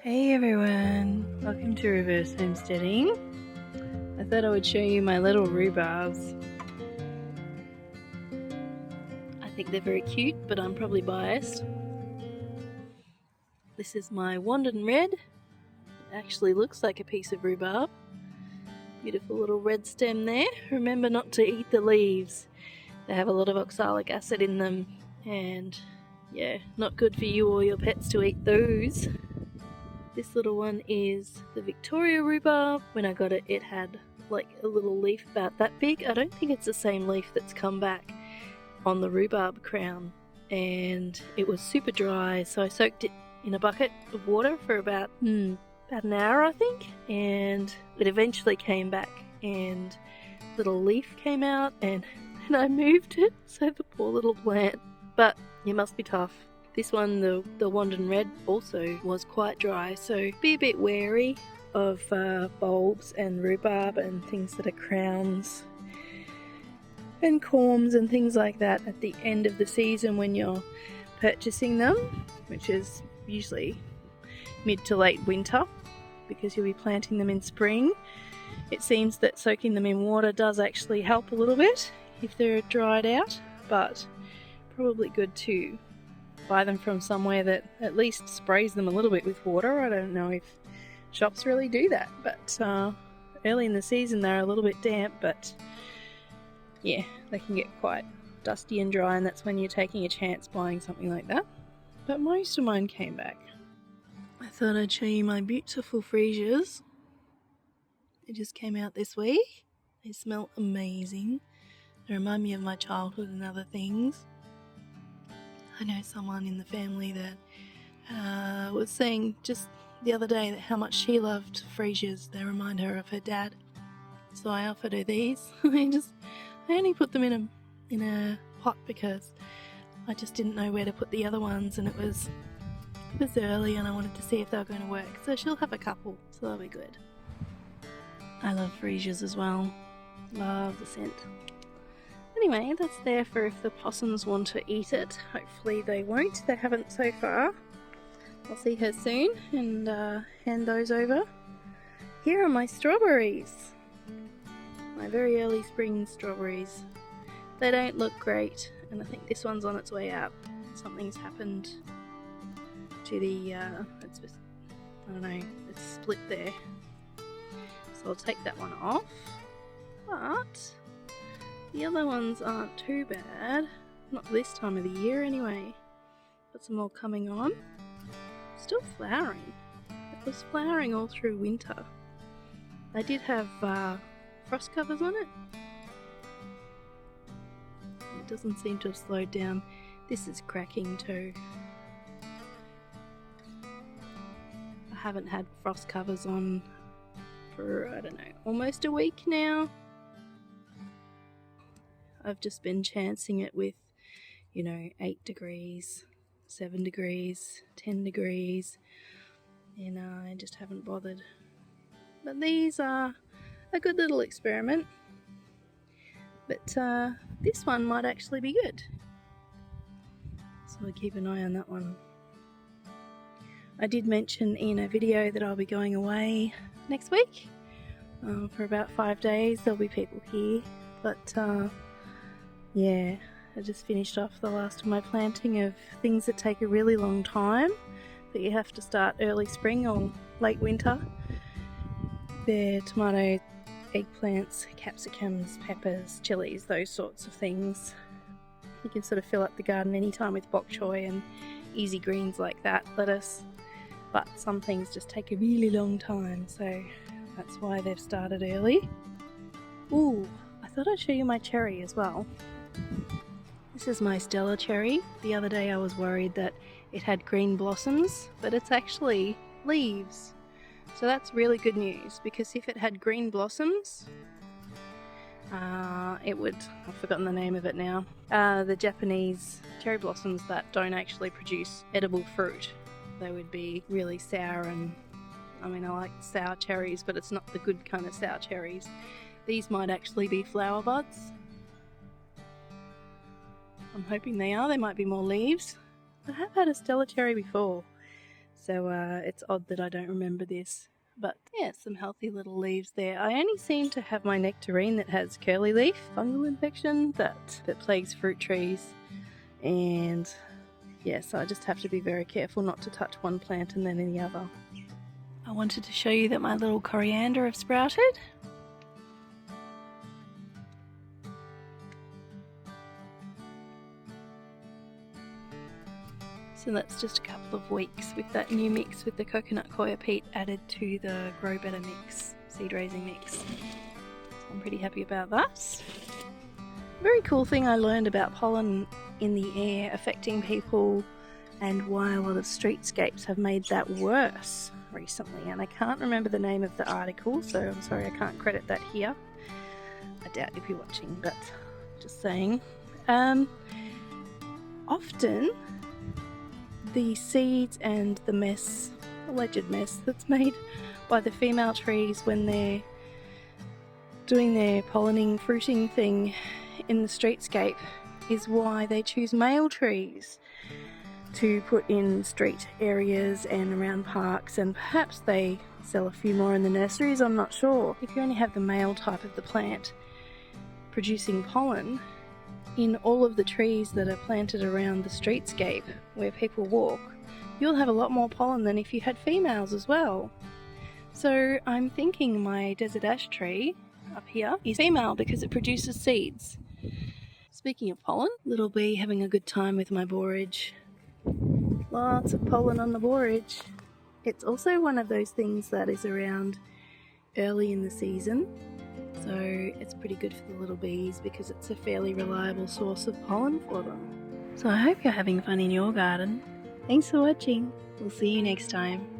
Hey everyone, welcome to Reverse Homesteading. I thought I would show you my little rhubarbs. I think they're very cute, but I'm probably biased. This is my Wandon Red. It actually looks like a piece of rhubarb. Beautiful little red stem there. Remember not to eat the leaves. They have a lot of oxalic acid in them, and yeah, not good for you or your pets to eat those. This little one is the Victoria rhubarb. When I got it, it had like a little leaf about that big. I don't think it's the same leaf that's come back on the rhubarb crown. And it was super dry, so I soaked it in a bucket of water for about an hour, I think. And it eventually came back and little leaf came out, and I moved it, so the poor little plant. But it must be tough. This one, the Wandon Red, also was quite dry, so be a bit wary of bulbs and rhubarb and things that are crowns and corms and things like that at the end of the season when you're purchasing them, which is usually mid to late winter because you'll be planting them in spring. It seems that soaking them in water does actually help a little bit if they're dried out, but probably good to buy them from somewhere that at least sprays them a little bit with water. I don't know if shops really do that, but early in the season they're a little bit damp, but yeah, they can get quite dusty and dry, and that's when you're taking a chance buying something like that. But most of mine came back. I thought I'd show you my beautiful freesias. They just came out this week. They smell amazing. They remind me of my childhood and other things. I know someone in the family that was saying just the other day that how much she loved freesias. They remind her of her dad. So I offered her these. I only put them in a pot because I just didn't know where to put the other ones, and it was early and I wanted to see if they were going to work. So she'll have a couple, so that'll be good. I love freesias as well. Love the scent. Anyway, that's there for if the possums want to eat it. Hopefully they won't. They haven't so far. I'll see her soon and hand those over. Here are my strawberries. My very early spring strawberries. They don't look great, and I think this one's on its way out. Something's happened to the, I don't know, it's split there. So I'll take that one off. But the other ones aren't too bad. Not this time of the year anyway. Got some more coming on. Still flowering. It was flowering all through winter. They did have frost covers on it. It doesn't seem to have slowed down. This is cracking too. I haven't had frost covers on for, I don't know, almost a week now. I've just been chancing it with, 8 degrees, 7 degrees, 10 degrees, and I just haven't bothered. But these are a good little experiment. But this one might actually be good. So I'll keep an eye on that one. I did mention in a video that I'll be going away next week for about 5 days. There'll be people here, but yeah, I just finished off the last of my planting of things that take a really long time, that you have to start early spring or late winter. They're tomatoes, eggplants, capsicums, peppers, chilies, those sorts of things. You can sort of fill up the garden anytime with bok choy and easy greens like that, lettuce, but some things just take a really long time, so that's why they've started early. Ooh, I thought I'd show you my cherry as well. This is my Stella cherry. The other day I was worried that it had green blossoms, but it's actually leaves. So that's really good news, because if it had green blossoms, it would, I've forgotten the name of it now, the Japanese cherry blossoms that don't actually produce edible fruit. They would be really sour, and I like sour cherries, but it's not the good kind of sour cherries. These might actually be flower buds. I'm hoping they are. There might be more leaves. I have had a Stella cherry before, So it's odd that I don't remember this. But yeah, some healthy little leaves there. I only seem to have my nectarine that has curly leaf fungal infection that plagues fruit trees. And yeah, so I just have to be very careful not to touch one plant and then any other. I wanted to show you that my little coriander have sprouted. So that's just a couple of weeks with that new mix with the coconut coir peat added to the Grow Better mix, seed raising mix. So I'm pretty happy about that. A very cool thing I learned about pollen in the air affecting people and why a lot of streetscapes have made that worse recently, and I can't remember the name of the article, so I'm sorry I can't credit that here. I doubt if you're watching, but just saying. Often the seeds and the mess, alleged mess that's made by the female trees when they're doing their pollinating, fruiting thing in the streetscape is why they choose male trees to put in street areas and around parks, and perhaps they sell a few more in the nurseries, I'm not sure. If you only have the male type of the plant producing pollen, in all of the trees that are planted around the streetscape where people walk, you'll have a lot more pollen than if you had females as well. So I'm thinking my desert ash tree up here is female because it produces seeds. Speaking of pollen, little bee having a good time with my borage. Lots of pollen on the borage. It's also one of those things that is around early in the season, so it's pretty good for the little bees because it's a fairly reliable source of pollen for them. So I hope you're having fun in your garden. Thanks for watching. We'll see you next time.